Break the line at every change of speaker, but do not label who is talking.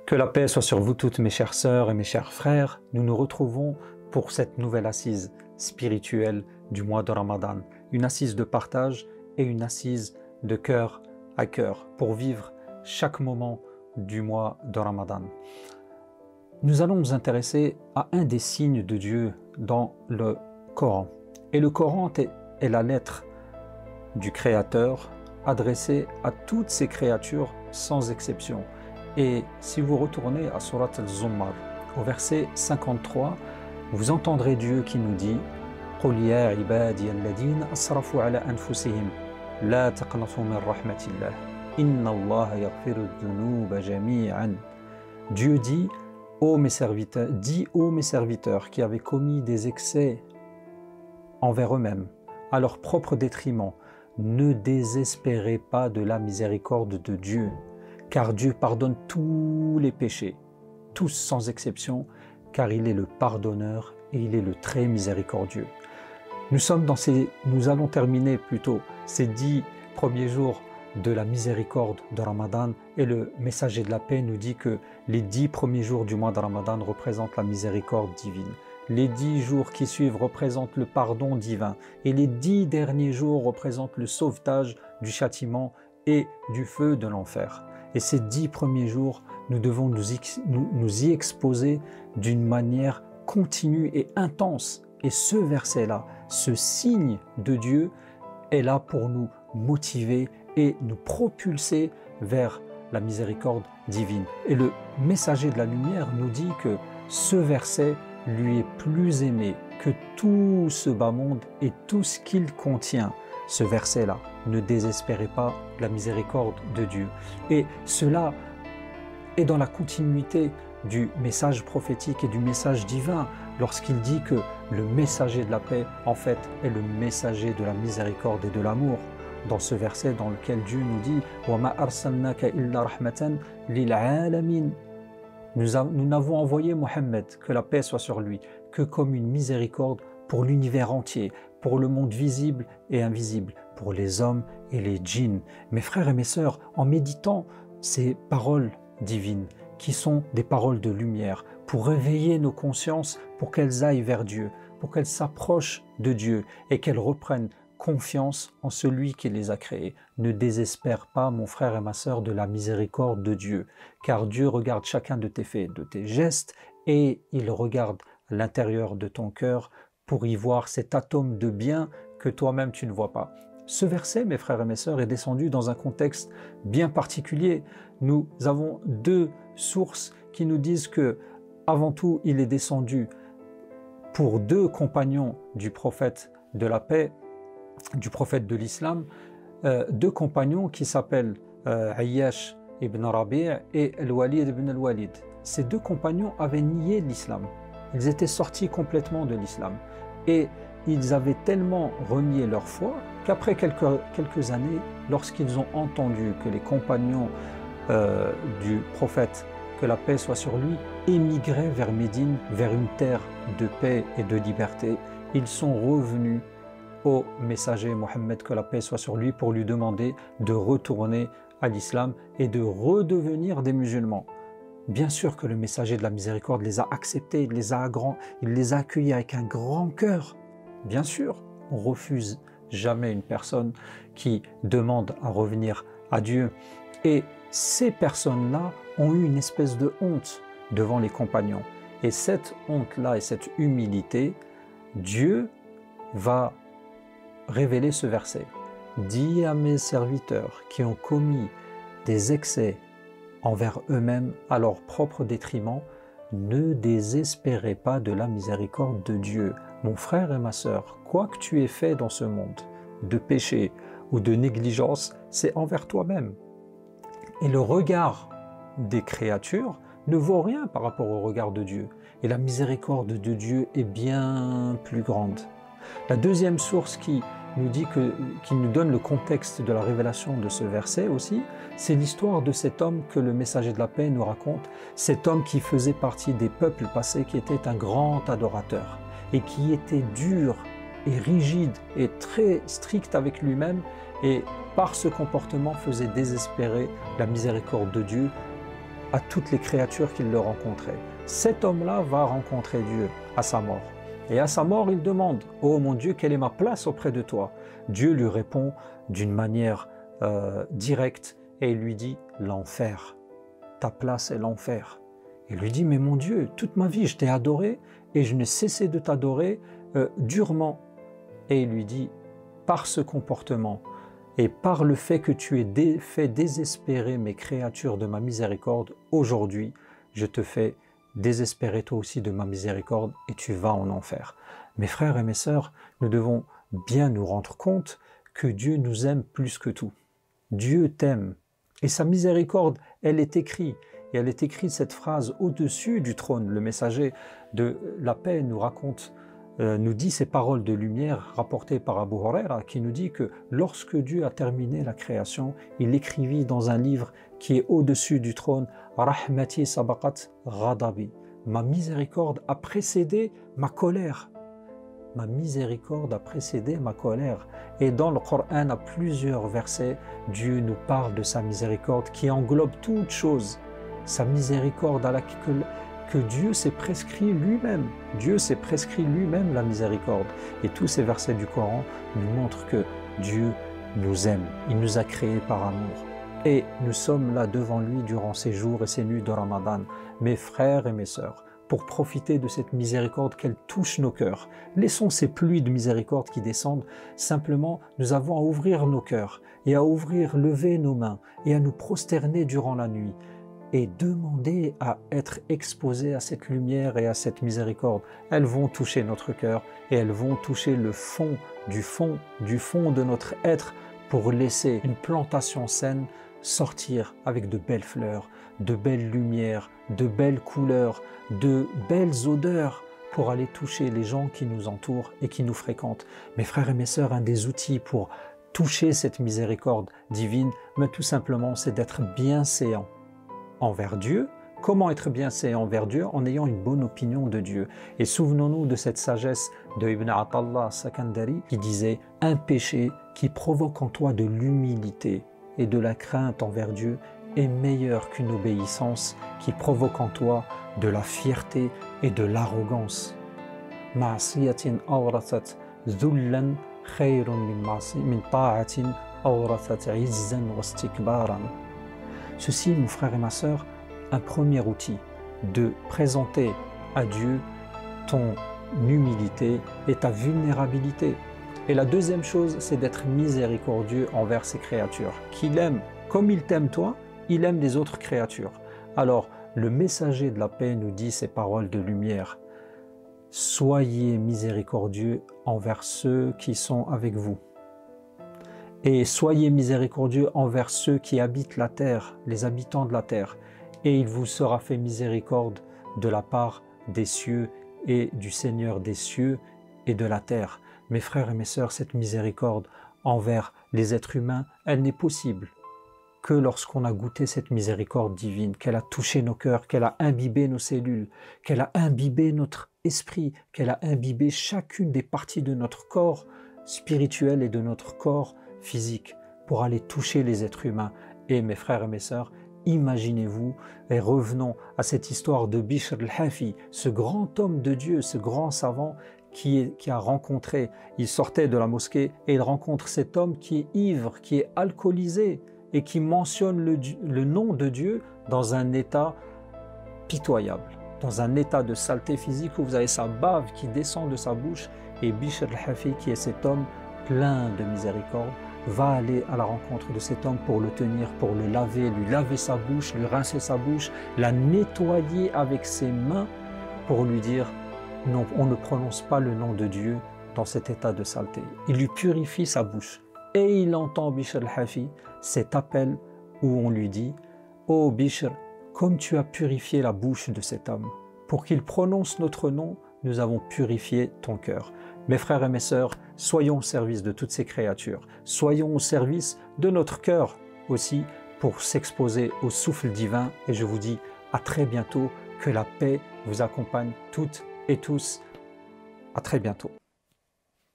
Que la paix soit sur vous toutes mes chères sœurs et mes chers frères. Nous nous retrouvons pour cette nouvelle assise spirituelle du mois de Ramadan. Une assise de partage et une assise de cœur à cœur pour vivre chaque moment du mois de Ramadan. Nous allons nous intéresser à un des signes de Dieu dans le Coran. Et le Coran est la lettre du Créateur adressée à toutes ses créatures sans exception. Et si vous retournez à Surat al-Zummar, au verset 53, vous entendrez Dieu qui nous dit « قُلْ يَا عِبَادِيَ الَّذِينَ أَسْرَفُوا عَلَى أَنفُسِهِمْ لَا تَقْنَطُوا مِنْ رَحْمَةِ اللَّهِ إِنَّ اللَّهَ يَغْفِرُ الذُّنُوبَ جَمِيعًا » Dieu dit « Ô mes serviteurs qui avaient commis des excès envers eux-mêmes, à leur propre détriment, ne désespérez pas de la miséricorde de Dieu. » Car Dieu pardonne tous les péchés, tous sans exception, car il est le pardonneur et il est le très miséricordieux. Nous allons terminer plutôt ces 10 premiers jours de la miséricorde de Ramadan, et le messager de la paix nous dit que les 10 premiers jours du mois de Ramadan représentent la miséricorde divine. Les 10 jours qui suivent représentent le pardon divin, et les 10 derniers jours représentent le sauvetage du châtiment et du feu de l'enfer. Et ces 10 premiers jours, nous devons nous y exposer d'une manière continue et intense. Et ce verset-là, ce signe de Dieu, est là pour nous motiver et nous propulser vers la miséricorde divine. Et le messager de la lumière nous dit que ce verset lui est plus aimé que tout ce bas monde et tout ce qu'il contient. Ce verset-là, ne désespérez pas de la miséricorde de Dieu. Et cela est dans la continuité du message prophétique et du message divin, lorsqu'il dit que le messager de la paix, en fait, est le messager de la miséricorde et de l'amour. Dans ce verset dans lequel Dieu nous dit « Wa ma arsalnaka illa rahmatan lil alamin » Nous n'avons envoyé Mohammed, que la paix soit sur lui, que comme une miséricorde pour l'univers entier, pour le monde visible et invisible, pour les hommes et les djinns. Mes frères et mes sœurs, en méditant ces paroles divines, qui sont des paroles de lumière, pour réveiller nos consciences, pour qu'elles aillent vers Dieu, pour qu'elles s'approchent de Dieu et qu'elles reprennent confiance en celui qui les a créées. Ne désespère pas, mon frère et ma sœur, de la miséricorde de Dieu, car Dieu regarde chacun de tes faits, de tes gestes, et il regarde l'intérieur de ton cœur pour y voir cet atome de bien que toi-même tu ne vois pas. Ce verset, mes frères et mes sœurs, est descendu dans un contexte bien particulier. Nous avons 2 sources qui nous disent que, avant tout, il est descendu pour 2 compagnons du prophète de la paix, du prophète de l'islam, 2 compagnons qui s'appellent Ayyash ibn Rabi' et Al-Walid ibn Al-Walid. Ces 2 compagnons avaient nié l'islam. Ils étaient sortis complètement de l'islam. Et ils avaient tellement renié leur foi qu'après quelques années, lorsqu'ils ont entendu que les compagnons du prophète, que la paix soit sur lui, émigraient vers Médine, vers une terre de paix et de liberté, ils sont revenus au messager Mohammed, que la paix soit sur lui, pour lui demander de retourner à l'islam et de redevenir des musulmans. Bien sûr que le messager de la miséricorde les a acceptés, il les a accueillis avec un grand cœur. Bien sûr, on refuse jamais une personne qui demande à revenir à Dieu. Et ces personnes-là ont eu une espèce de honte devant les compagnons. Et cette honte-là et cette humilité, Dieu va révéler ce verset. Dis à mes serviteurs qui ont commis des excès envers eux-mêmes à leur propre détriment, ne désespérez pas de la miséricorde de Dieu. Mon frère et ma sœur, quoi que tu aies fait dans ce monde, de péché ou de négligence, c'est envers toi-même. Et le regard des créatures ne vaut rien par rapport au regard de Dieu. Et la miséricorde de Dieu est bien plus grande. La deuxième source qui nous donne le contexte de la révélation de ce verset aussi, c'est l'histoire de cet homme que le messager de la paix nous raconte, cet homme qui faisait partie des peuples passés, qui était un grand adorateur et qui était dur et rigide et très strict avec lui-même, et par ce comportement faisait désespérer la miséricorde de Dieu à toutes les créatures qu'il le rencontrait. Cet homme-là va rencontrer Dieu à sa mort. Et à sa mort, il demande « Oh mon Dieu, quelle est ma place auprès de toi ?» Dieu lui répond d'une manière directe et il lui dit « L'enfer. Ta place est l'enfer. » Il lui dit « Mais mon Dieu, toute ma vie, je t'ai adoré et je n'ai cessé de t'adorer durement. » Et il lui dit « Par ce comportement, et par le fait que tu aies fait désespérer mes créatures de ma miséricorde, aujourd'hui, je te fais désespérer toi aussi de ma miséricorde et tu vas en enfer. » Mes frères et mes sœurs, nous devons bien nous rendre compte que Dieu nous aime plus que tout. Dieu t'aime. Et sa miséricorde, elle est écrite. Et elle est écrite, cette phrase, au-dessus du trône. Le messager de la paix nous raconte, nous dit ces paroles de lumière rapportées par Abu Huraira, qui nous dit que lorsque Dieu a terminé la création, il écrivit dans un livre qui est au-dessus du trône « Rahmati sabaqat ghadabi » ma miséricorde a précédé ma colère. Ma miséricorde a précédé ma colère. Et dans le Coran, à plusieurs versets, Dieu nous parle de sa miséricorde qui englobe toutes choses. Sa miséricorde à laquelle que Dieu s'est prescrit lui-même. Dieu s'est prescrit lui-même la miséricorde. Et tous ces versets du Coran nous montrent que Dieu nous aime. Il nous a créés par amour. Et nous sommes là devant lui durant ces jours et ces nuits de Ramadan. Mes frères et mes sœurs, pour profiter de cette miséricorde qu'elle touche nos cœurs. Laissons ces pluies de miséricorde qui descendent. Simplement, nous avons à ouvrir nos cœurs et à lever nos mains et à nous prosterner durant la nuit et demander à être exposés à cette lumière et à cette miséricorde. Elles vont toucher notre cœur et elles vont toucher le fond de notre être pour laisser une plantation saine sortir avec de belles fleurs, de belles lumières, de belles couleurs, de belles odeurs pour aller toucher les gens qui nous entourent et qui nous fréquentent. Mes frères et mes sœurs, un des outils pour toucher cette miséricorde divine, mais tout simplement, c'est d'être bienséant envers Dieu. Comment être bienséant envers Dieu? En ayant une bonne opinion de Dieu. Et souvenons-nous de cette sagesse de Ibn Atallah Sakandari qui disait « Un péché qui provoque en toi de l'humilité et de la crainte envers Dieu est meilleur qu'une obéissance qui provoque en toi de la fierté et de l'arrogance. Ma'asiyatin awrathat dhullan khayrun min ta'atin awrathat izzan wa istikbaran. » Ceci, mon frère et ma sœur, un premier outil de présenter à Dieu ton humilité et ta vulnérabilité. Et la deuxième chose, c'est d'être miséricordieux envers ses créatures, qu'il aime. Comme il t'aime toi, il aime les autres créatures. Alors, le messager de la paix nous dit ces paroles de lumière. Soyez miséricordieux envers ceux qui sont avec vous. Et soyez miséricordieux envers ceux qui habitent la terre, les habitants de la terre. Et il vous sera fait miséricorde de la part des cieux et du Seigneur des cieux et de la terre. Mes frères et mes sœurs, cette miséricorde envers les êtres humains, elle n'est possible que lorsqu'on a goûté cette miséricorde divine, qu'elle a touché nos cœurs, qu'elle a imbibé nos cellules, qu'elle a imbibé notre esprit, qu'elle a imbibé chacune des parties de notre corps spirituel et de notre corps physique pour aller toucher les êtres humains. Et mes frères et mes sœurs, imaginez-vous, et revenons à cette histoire de Bishr al-Hafi, ce grand homme de Dieu, ce grand savant qui a rencontré, il sortait de la mosquée et il rencontre cet homme qui est ivre, qui est alcoolisé et qui mentionne le nom de Dieu dans un état pitoyable, dans un état de saleté physique où vous avez sa bave qui descend de sa bouche. Et Bishr al-Hafi, qui est cet homme plein de miséricorde, va aller à la rencontre de cet homme pour le tenir, pour le laver, lui laver sa bouche, lui rincer sa bouche, la nettoyer avec ses mains pour lui dire non, on ne prononce pas le nom de Dieu dans cet état de saleté. Il lui purifie sa bouche et il entend Bishr al-Hafi, cet appel où on lui dit « Oh Bishr, comme tu as purifié la bouche de cet homme, pour qu'il prononce notre nom, nous avons purifié ton cœur. » Mes frères et mes sœurs, soyons au service de toutes ces créatures. Soyons au service de notre cœur aussi pour s'exposer au souffle divin. Et je vous dis à très bientôt, que la paix vous accompagne toutes et tous. À très bientôt.